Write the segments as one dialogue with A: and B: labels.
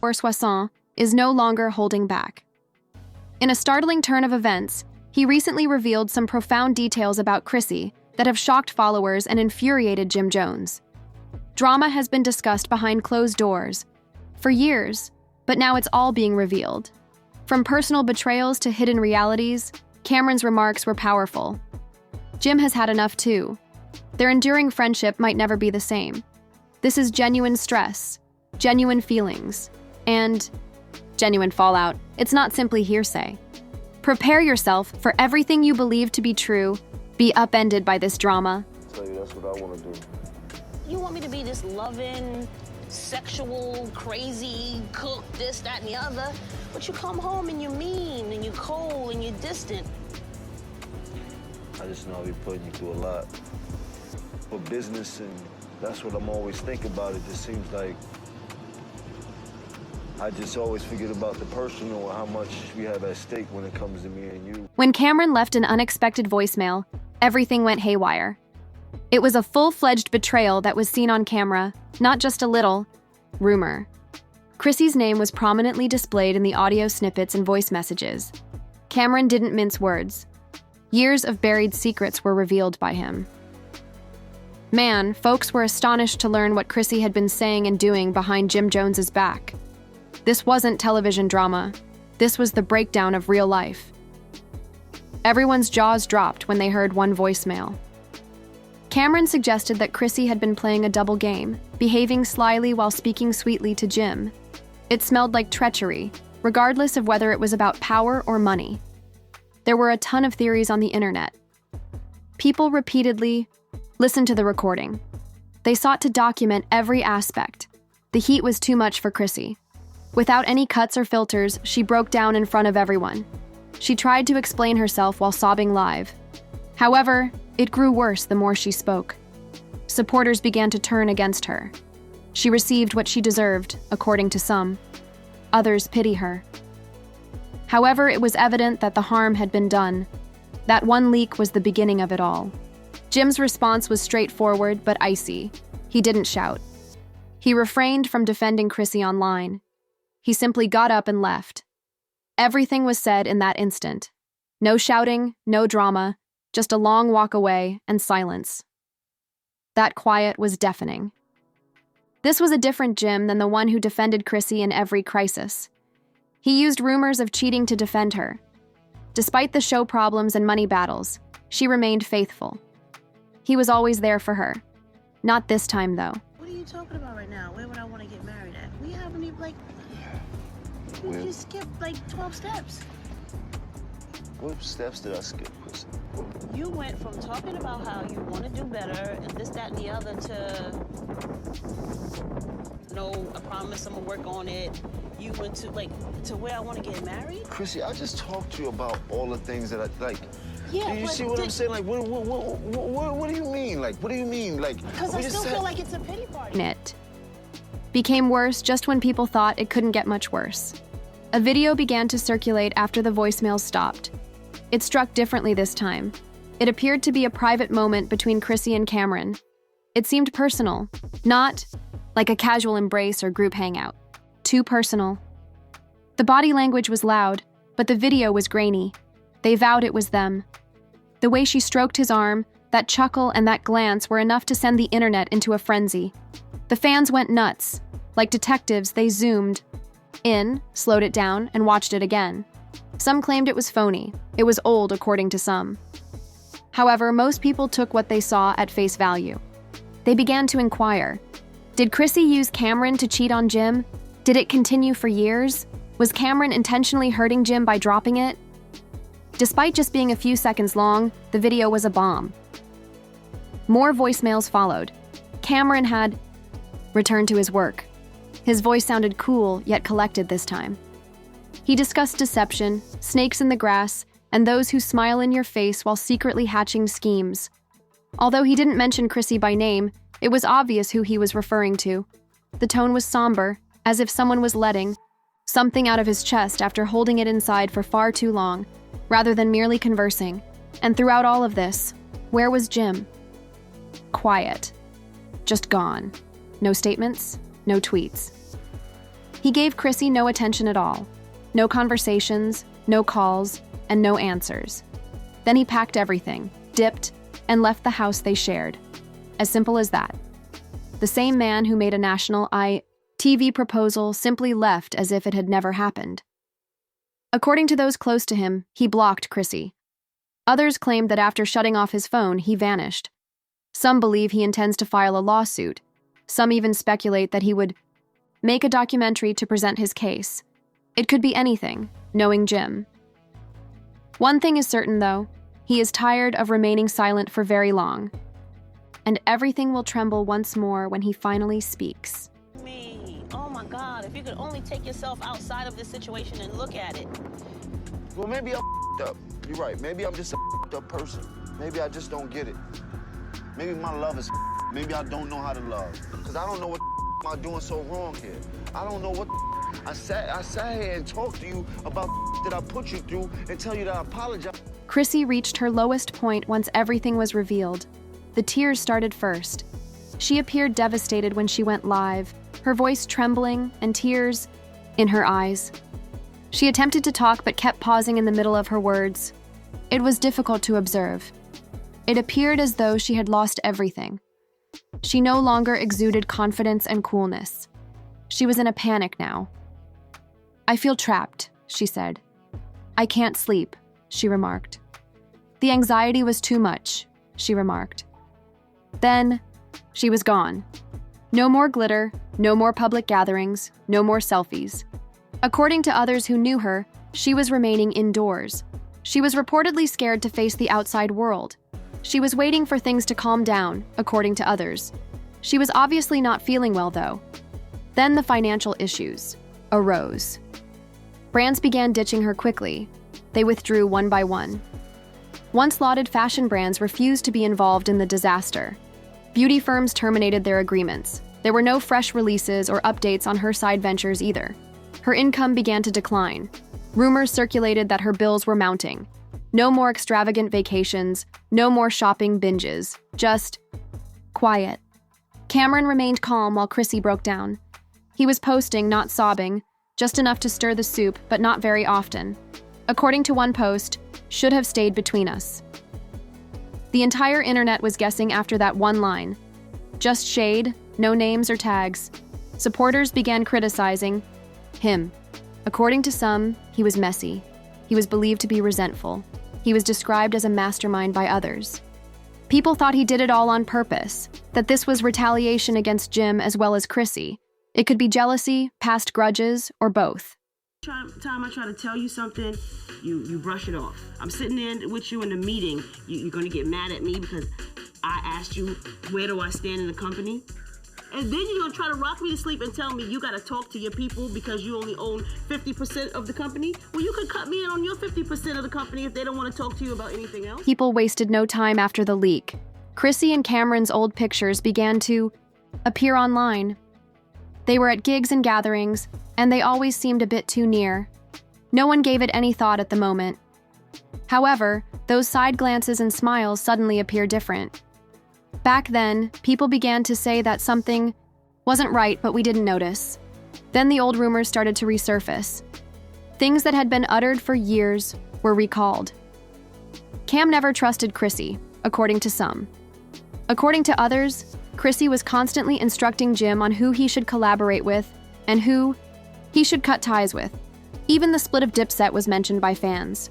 A: or Soissons, is no longer holding back. In a startling turn of events, he recently revealed some profound details about Chrissy that have shocked followers and infuriated Jim Jones. Drama has been discussed behind closed doors for years, but now it's all being revealed. From personal betrayals to hidden realities, Camron's remarks were powerful. Jim has had enough too. Their enduring friendship might never be the same. This is genuine stress, genuine feelings, and genuine fallout. It's not simply hearsay. Prepare yourself for everything you believe to be true be upended by this drama.
B: I tell you, that's what I want to do.
C: You want me to be this loving, sexual, crazy, cook, this, that, and the other, but you come home and you're mean, and you're cold, and you're distant.
B: I just know I'll be putting you through a lot. For business, and that's what I'm always thinking about. It just seems like I just always forget about the personal and how much we have at stake when it comes to me and you.
A: When Camron left an unexpected voicemail, everything went haywire. It was a full-fledged betrayal that was seen on camera, not just a little rumor. Chrissy's name was prominently displayed in the audio snippets and voice messages. Camron didn't mince words. Years of buried secrets were revealed by him. Man, folks were astonished to learn what Chrissy had been saying and doing behind Jim Jones's back. This wasn't television drama. This was the breakdown of real life. Everyone's jaws dropped when they heard one voicemail. Camron suggested that Chrissy had been playing a double game, behaving slyly while speaking sweetly to Jim. It smelled like treachery, regardless of whether it was about power or money. There were a ton of theories on the internet. People repeatedly listened to the recording. They sought to document every aspect. The heat was too much for Chrissy. Without any cuts or filters, she broke down in front of everyone. She tried to explain herself while sobbing live. However, it grew worse the more she spoke. Supporters began to turn against her. She received what she deserved, according to some. Others pity her. However, it was evident that the harm had been done. That one leak was the beginning of it all. Jim's response was straightforward but icy. He didn't shout. He refrained from defending Chrissy online. He simply got up and left. Everything was said in that instant. No shouting, no drama, just a long walk away and silence. That quiet was deafening. This was a different Jim than the one who defended Chrissy in every crisis. He used rumors of cheating to defend her. Despite the show problems and money battles, she remained faithful. He was always there for her. Not this time, though.
C: What are you talking about right now? Where would I want to get married at? We haven't even, we just skipped, 12 steps.
B: What steps did I skip, Chrissy?
C: You went from talking about how you want to do better and this, that, and the other to, no, I promise I'm going to work on it. You went to, to where I want to get married?
B: Chrissy, I just talked to you about all the things that I,
C: Yeah,
B: do you see what I'm saying? What do you mean? What do you mean?
C: Because I still feel like it's a pity party.
A: It became worse just when people thought it couldn't get much worse. A video began to circulate after the voicemails stopped. It struck differently this time. It appeared to be a private moment between Chrissy and Camron. It seemed personal, not like a casual embrace or group hangout. Too personal. The body language was loud, but the video was grainy. They vowed it was them. The way she stroked his arm, that chuckle and that glance were enough to send the internet into a frenzy. The fans went nuts. Like detectives, they zoomed in, slowed it down, and watched it again. Some claimed it was phony. It was old, according to some. However, most people took what they saw at face value. They began to inquire. Did Chrissy use Camron to cheat on Jim? Did it continue for years? Was Camron intentionally hurting Jim by dropping it? Despite just being a few seconds long, the video was a bomb. More voicemails followed. Camron had returned to his work. His voice sounded cool, yet collected this time. He discussed deception, snakes in the grass, and those who smile in your face while secretly hatching schemes. Although he didn't mention Chrissy by name, it was obvious who he was referring to. The tone was somber, as if someone was letting something out of his chest after holding it inside for far too long, rather than merely conversing. And throughout all of this, where was Jim? Quiet. Just gone. No statements, no tweets. He gave Chrissy no attention at all. No conversations, no calls, and no answers. Then he packed everything, dipped, and left the house they shared. As simple as that. The same man who made a national TV proposal simply left as if it had never happened. According to those close to him, he blocked Chrissy. Others claimed that after shutting off his phone, he vanished. Some believe he intends to file a lawsuit. Some even speculate that he would make a documentary to present his case. It could be anything, knowing Jim. One thing is certain, though. He is tired of remaining silent for very long. And everything will tremble once more when he finally speaks.
C: Me. Oh my God, if you could only take yourself outside of this situation and look at it.
B: Well, maybe I'm up. You're right. Maybe I'm just a up person. Maybe I just don't get it. Maybe my love is maybe I don't know how to love. Because I don't know what am I doing so wrong here. I don't know what I sat here and talked to you about that I put you through and tell you that I apologize.
A: Chrissy reached her lowest point once everything was revealed. The tears started first. She appeared devastated when she went live, her voice trembling and tears in her eyes. She attempted to talk but kept pausing in the middle of her words. It was difficult to observe. It appeared as though she had lost everything. She no longer exuded confidence and coolness. She was in a panic now. "I feel trapped," she said. "I can't sleep," she remarked. "The anxiety was too much," she remarked. Then, she was gone. No more glitter, no more public gatherings, no more selfies. According to others who knew her, she was remaining indoors. She was reportedly scared to face the outside world. She was waiting for things to calm down, according to others. She was obviously not feeling well, though. Then the financial issues arose. Brands began ditching her quickly. They withdrew one by one. Once lauded fashion brands refused to be involved in the disaster. Beauty firms terminated their agreements. There were no fresh releases or updates on her side ventures either. Her income began to decline. Rumors circulated that her bills were mounting. No more extravagant vacations, no more shopping binges, just quiet. Camron remained calm while Chrissy broke down. He was posting, not sobbing, just enough to stir the soup, but not very often. According to one post, "Should have stayed between us." The entire internet was guessing after that one line. Just shade, no names or tags. Supporters began criticizing him. According to some, he was messy. He was believed to be resentful. He was described as a mastermind by others. People thought he did it all on purpose, that this was retaliation against Jim as well as Chrissy. It could be jealousy, past grudges, or both.
D: Time I try to tell you something, you brush it off. I'm sitting there with you in a meeting. You're going to get mad at me because I asked you, where do I stand in the company? And then you're going to try to rock me to sleep and tell me you got to talk to your people because you only own 50% of the company? Well, you could cut me in on your 50% of the company if they don't want to talk to you about anything else.
A: People wasted no time after the leak. Chrissy and Camron's old pictures began to appear online. They were at gigs and gatherings, and they always seemed a bit too near. No one gave it any thought at the moment. However, those side glances and smiles suddenly appear different. Back then, people began to say that something wasn't right, but we didn't notice. Then the old rumors started to resurface. Things that had been uttered for years were recalled. Cam never trusted Chrissy, according to some. According to others, Chrissy was constantly instructing Jim on who he should collaborate with and who he should cut ties with. Even the split of Dipset was mentioned by fans.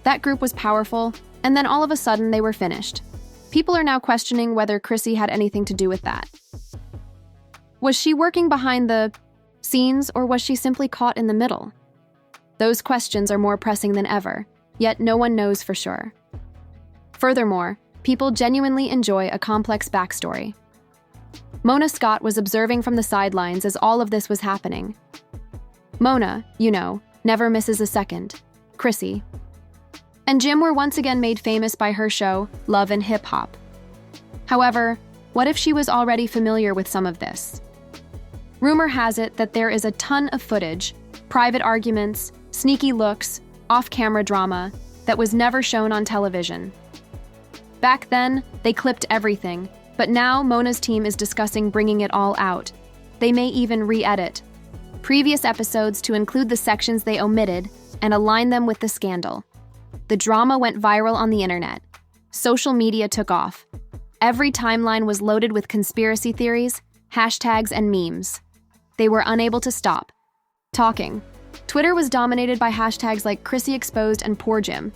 A: That group was powerful, and then all of a sudden they were finished. People are now questioning whether Chrissy had anything to do with that. Was she working behind the scenes, or was she simply caught in the middle? Those questions are more pressing than ever, yet no one knows for sure. Furthermore, people genuinely enjoy a complex backstory. Mona Scott was observing from the sidelines as all of this was happening. Mona, never misses a second. Chrissy and Jim were once again made famous by her show, Love and Hip Hop. However, what if she was already familiar with some of this? Rumor has it that there is a ton of footage, private arguments, sneaky looks, off-camera drama that was never shown on television. Back then, they clipped everything, but now Mona's team is discussing bringing it all out. They may even re-edit. previous episodes to include the sections they omitted and align them with the scandal. The drama went viral on the internet. Social media took off. Every timeline was loaded with conspiracy theories, hashtags, and memes. They were unable to stop talking. Twitter was dominated by hashtags like Chrissy exposed and poor Jim.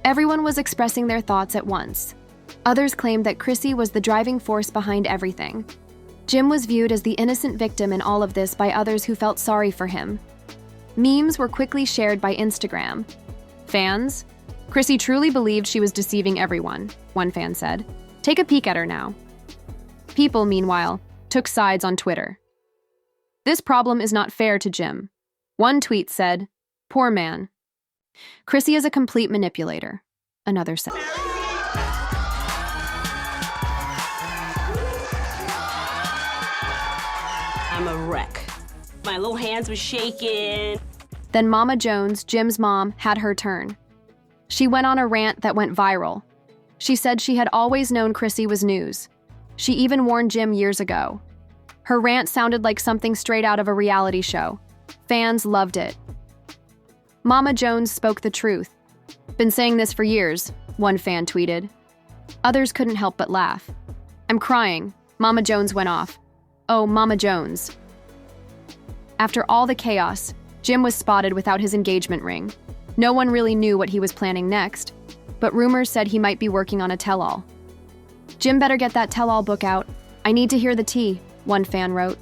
A: Everyone was expressing their thoughts at once. Others claimed that Chrissy was the driving force behind everything. Jim was viewed as the innocent victim in all of this by others who felt sorry for him. Memes were quickly shared by Instagram. Fans? Chrissy truly believed she was deceiving everyone, one fan said. Take a peek at her now. People, meanwhile, took sides on Twitter. This problem is not fair to Jim. One tweet said, "Poor man." Chrissy is a complete manipulator, another said.
C: I'm a wreck. My little hands were shaking.
A: Then Mama Jones, Jim's mom, had her turn. She went on a rant that went viral. She said she had always known Chrissy was news. She even warned Jim years ago. Her rant sounded like something straight out of a reality show. Fans loved it. Mama Jones spoke the truth. Been saying this for years, one fan tweeted. Others couldn't help but laugh. I'm crying. Mama Jones went off. Oh, Mama Jones. After all the chaos, Jim was spotted without his engagement ring. No one really knew what he was planning next, but rumors said he might be working on a tell-all. Jim better get that tell-all book out. I need to hear the tea, one fan wrote.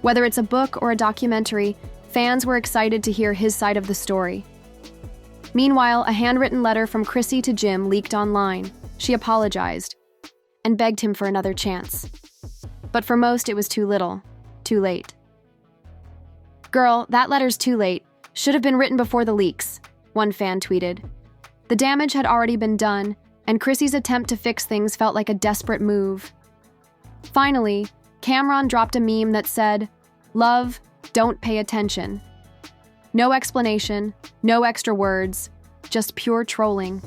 A: Whether it's a book or a documentary, fans were excited to hear his side of the story. Meanwhile, a handwritten letter from Chrissy to Jim leaked online. She apologized and begged him for another chance. But for most, it was too little, too late. Girl, that letter's too late. Should have been written before the leaks, one fan tweeted. The damage had already been done, and Chrissy's attempt to fix things felt like a desperate move. Finally, Camron dropped a meme that said, "Love, don't pay attention." No explanation, no extra words, just pure trolling.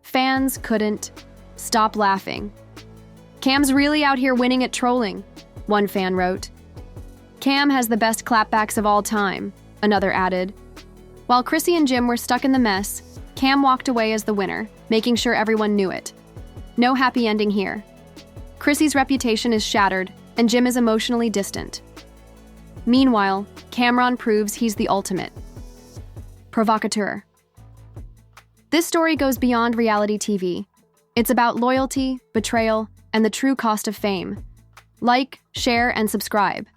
A: Fans couldn't stop laughing. Cam's really out here winning at trolling, one fan wrote. Cam has the best clapbacks of all time, another added. While Chrissy and Jim were stuck in the mess, Cam walked away as the winner, making sure everyone knew it. No happy ending here. Chrissy's reputation is shattered, and Jim is emotionally distant. Meanwhile, Camron proves he's the ultimate provocateur. This story goes beyond reality TV. It's about loyalty, betrayal, and the true cost of fame. Like, share, and subscribe.